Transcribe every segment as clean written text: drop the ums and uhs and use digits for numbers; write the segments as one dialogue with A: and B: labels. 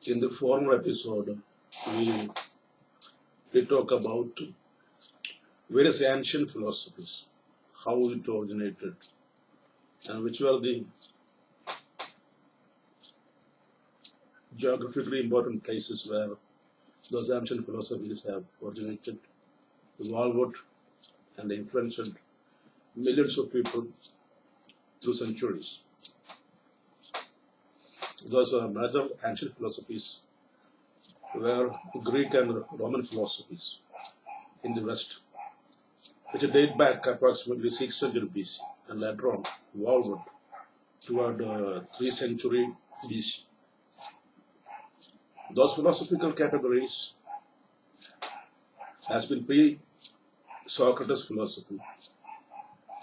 A: In the former episode, we did talk about various ancient philosophies, how it originated, and which were the geographically important places where those ancient philosophies have originated, evolved, and influenced millions of people through centuries. Those major ancient philosophies were Greek and Roman philosophies in the West, which date back approximately 6th century BC and later on evolved toward 3rd century BC. Those philosophical categories has been pre-Socrates philosophy,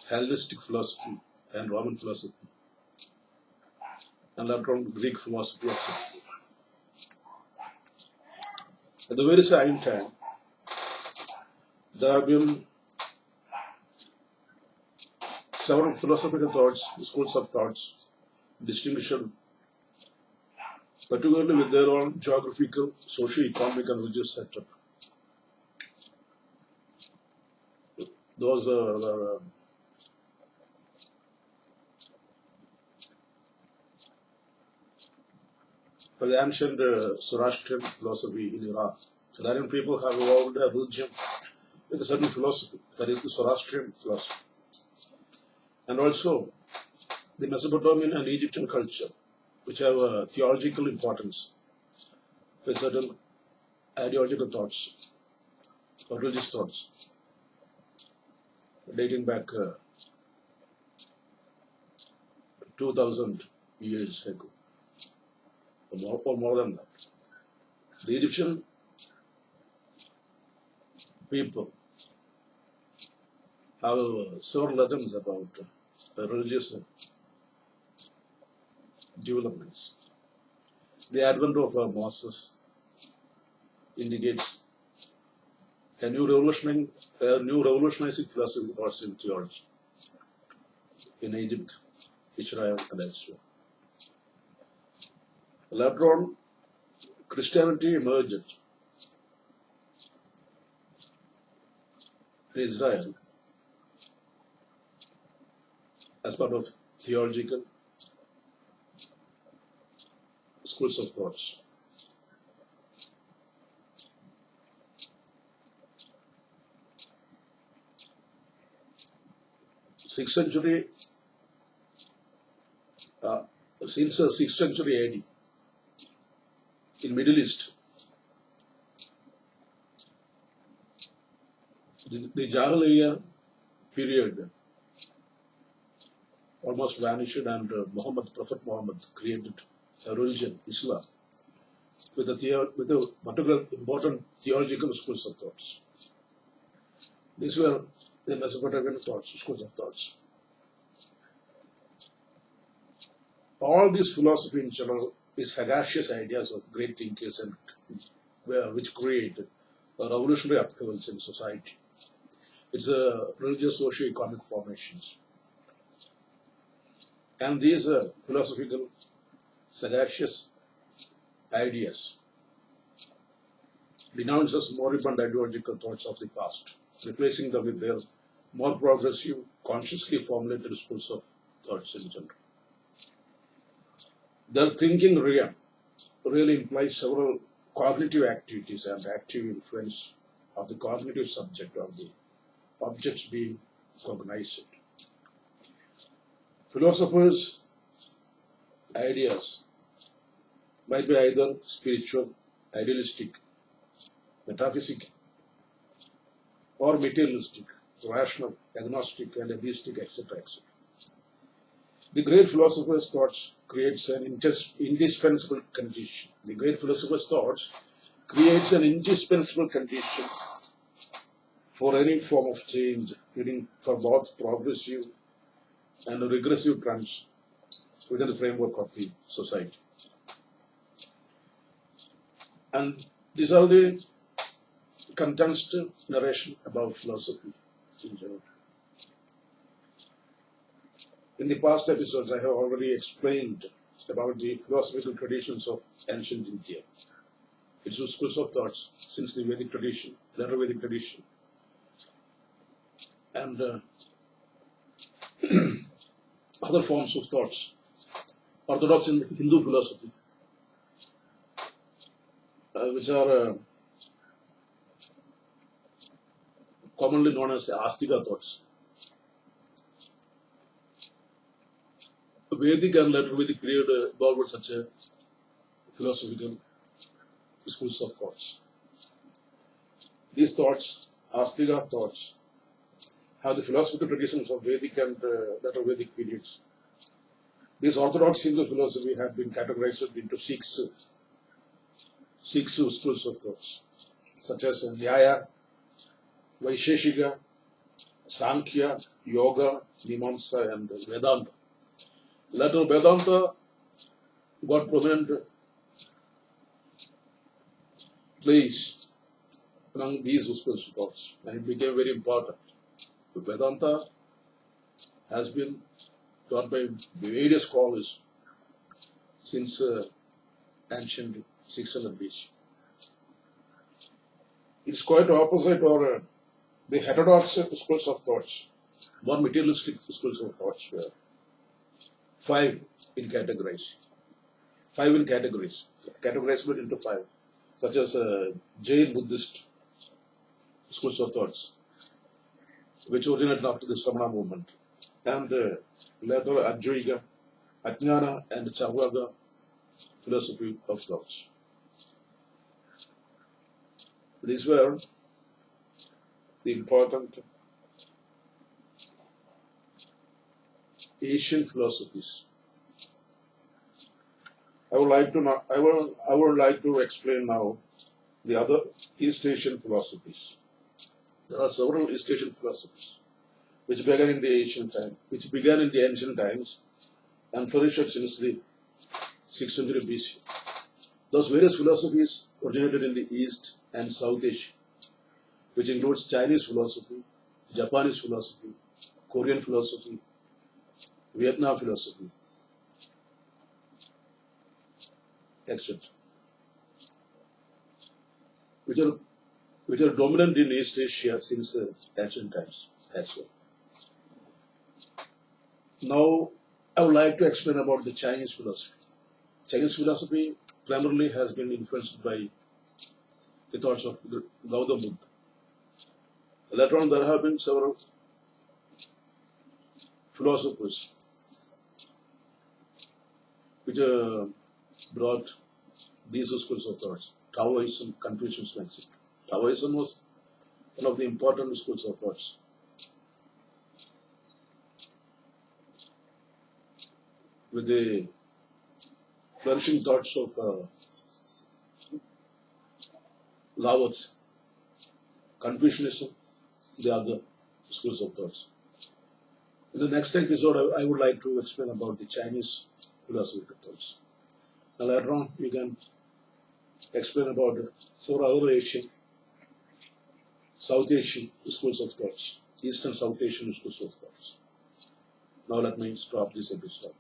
A: Hellenistic philosophy, and Roman philosophy, and later on Greek philosophy, etc. At the very same time, there have been several philosophical thoughts, schools of thoughts, distinguished particularly with their own geographical, socio-economic, and religious setup. Those are for the ancient Zoroastrian philosophy in Iraq. Iranian people have evolved a religion with a certain philosophy, that is the Zoroastrian philosophy. And also the Mesopotamian and Egyptian culture, which have a theological importance with certain ideological thoughts or religious thoughts dating back 2000 years ago, or more than that. The Egyptian people have several legends about religious developments. The advent of Moses indicates a new revolutionizing philosophy thoughts in theology in Egypt, Israel, and elsewhere. Later on, Christianity emerged in Israel as part of theological schools of thoughts. Since the 6th century AD, in Middle East, the Jahiliyyah period almost vanished, and Prophet Muhammad created a religion, Islam, with a particular important theological schools of thoughts. These were the Mesopotamian thoughts, schools of thoughts. All this philosophy in general is sagacious ideas of great thinkers and which create revolutionary upheavals in society. It's a religious socio-economic formations. And these philosophical sagacious ideas denounces moribund ideological thoughts of the past, replacing them with their more progressive, consciously formulated schools of thoughts in general. Their thinking really implies several cognitive activities and active influence of the cognitive subject of the objects being cognized. Philosophers' ideas might be either spiritual, idealistic, metaphysical, or materialistic, rational, agnostic, and atheistic, etc., etc. The great philosopher's thoughts creates an indispensable condition. The great philosopher's thoughts creates an indispensable condition for any form of change, meaning for both progressive and regressive trends within the framework of the society. And these are the condensed narration about philosophy in general. In the past episodes, I have already explained about the philosophical traditions of ancient India. Its schools of thoughts since the Vedic tradition, later Vedic tradition, and other forms of thoughts. Orthodox in Hindu philosophy, which are commonly known as Astika thoughts. Vedic and later Vedic period evolved such a philosophical schools of thoughts. These thoughts, Astika thoughts, have the philosophical traditions of Vedic and later Vedic periods. This orthodox Hindu philosophy had been categorized into six schools of thoughts, such as Nyaya, Vaisheshika, Sankhya, Yoga, Mimamsa, and Vedanta. Later, Vedanta got prominent place among these schools of thoughts, and it became very important. Vedanta has been taught by various scholars since ancient 600 BC. It's quite opposite or the heterodox schools of thoughts, more materialistic schools of thoughts were five in categories. Categorized into five, such as Jain Buddhist schools of thoughts, which originated after the Sramana movement, and later Advaita, Ajnana, and Charvaka philosophy of thoughts. These were the important Asian philosophies. I would like to explain now the other East Asian philosophies. There are several East Asian philosophies which began in the ancient times and flourished since the 6th century BC. Those various philosophies originated in the East and South Asia, which includes Chinese philosophy, Japanese philosophy, Korean philosophy, Vietnam philosophy, etc., which are dominant in East Asia since ancient times as well. Now, I would like to explain about the Chinese philosophy. Chinese philosophy primarily has been influenced by the thoughts of Gautama Buddha. Later on, there have been several philosophers which brought these schools of thoughts. Taoism, Confucianism, etc. Taoism was one of the important schools of thoughts. With the flourishing thoughts of Lao Tzu, Confucianism, the other schools of thoughts. In the next episode, I would like to explain about the Chinese philosophical thoughts. And later on, we can explain about several other Asian, South Asian schools of thoughts, East and South Asian schools of thoughts. Now let me stop this episode.